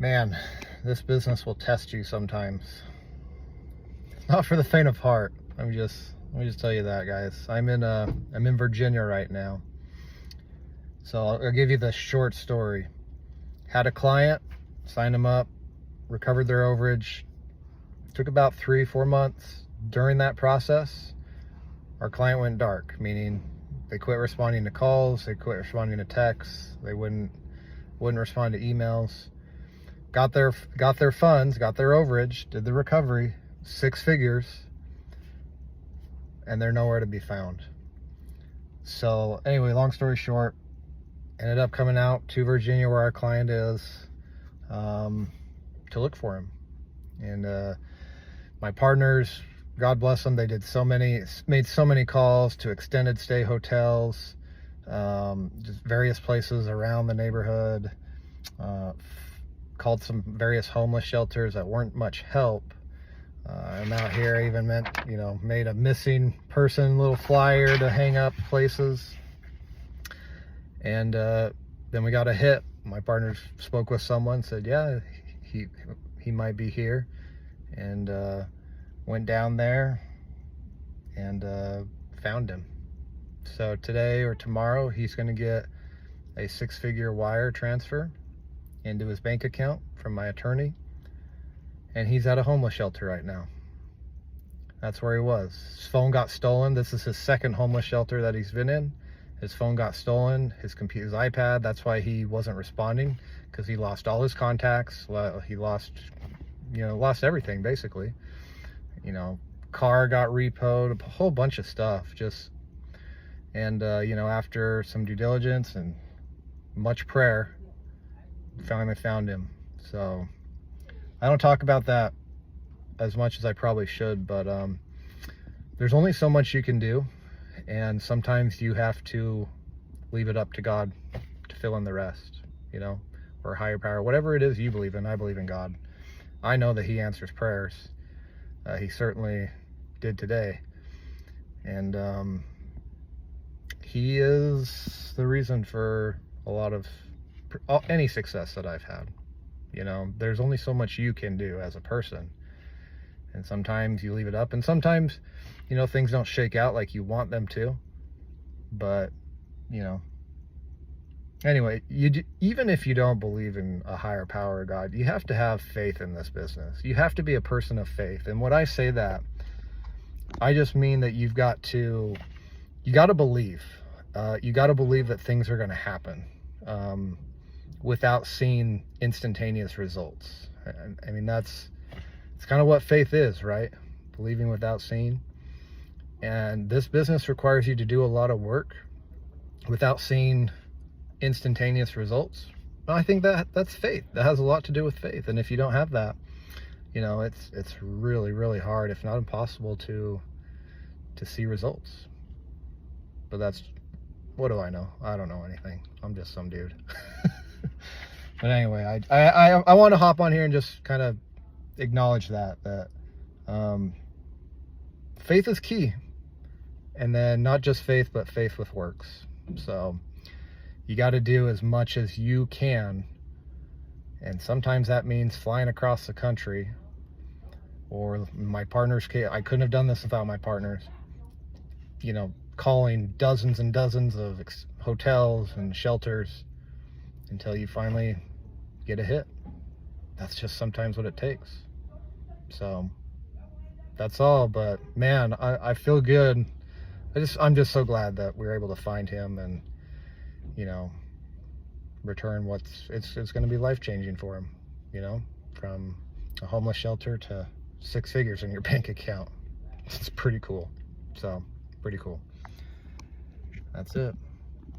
Man, this business will test you sometimes. It's not for the faint of heart. Let me just tell you that, guys. I'm in Virginia right now. So I'll give you the short story. Had a client, signed them up, recovered their overage. Took about 3-4 months. During that process, our client went dark, meaning they quit responding to calls, they quit responding to texts, they wouldn't respond to emails. Got their funds, got their overage, did the recovery, 6 figures, and they're nowhere to be found. So anyway, long story short, ended up coming out to Virginia where our client is, to look for him. And my partners, God bless them, they made so many calls to extended stay hotels, just various places around the neighborhood, called some various homeless shelters that weren't much help. I'm out here, even made a missing person little flyer to hang up places. And then we got a hit. My partner spoke with someone, said, yeah, he might be here. And went down there and found him. So today or tomorrow, he's going to get a 6-figure wire transfer into his bank account from my attorney, and he's at a homeless shelter right now. That's where he was. His phone got stolen. This is his second homeless shelter that he's been in. His phone got stolen, his computer, his iPad. That's why he wasn't responding, because he lost all his contacts. He lost everything basically. Car got repoed, a whole bunch of stuff. After some due diligence and much prayer, finally found him. So I don't talk about that as much as I probably should, but there's only so much you can do, and sometimes you have to leave it up to God to fill in the rest, or higher power, whatever it is you believe in. I believe in God. I know that he answers prayers. He certainly did today. And he is the reason for a lot of any success that I've had. There's only so much you can do as a person. And sometimes you leave it up, and sometimes, things don't shake out like you want them to. But, anyway, even if you don't believe in a higher power or God, you have to have faith in this business. You have to be a person of faith. And when I say that, I just mean that you got to believe. You got to believe that things are going to happen without seeing instantaneous results. I mean, it's kind of what faith is, right? Believing without seeing. And this business requires you to do a lot of work without seeing instantaneous results. I think that's faith. That has a lot to do with faith. And if you don't have that, it's really, really hard, if not impossible, to see results. But what do I know? I don't know anything. I'm just some dude. But anyway, I want to hop on here and just kind of acknowledge that faith is key. And then not just faith, but faith with works. So you got to do as much as you can. And sometimes that means flying across the country. Or in my partner's case, I couldn't have done this without my partners. Calling dozens and dozens of hotels and shelters until you finally get a hit. That's just sometimes what it takes. So that's all. But man, I feel good. I'm just so glad that we were able to find him and, return it's going to be life-changing for him, from a homeless shelter to 6 figures in your bank account. It's pretty cool. So, pretty cool. That's it.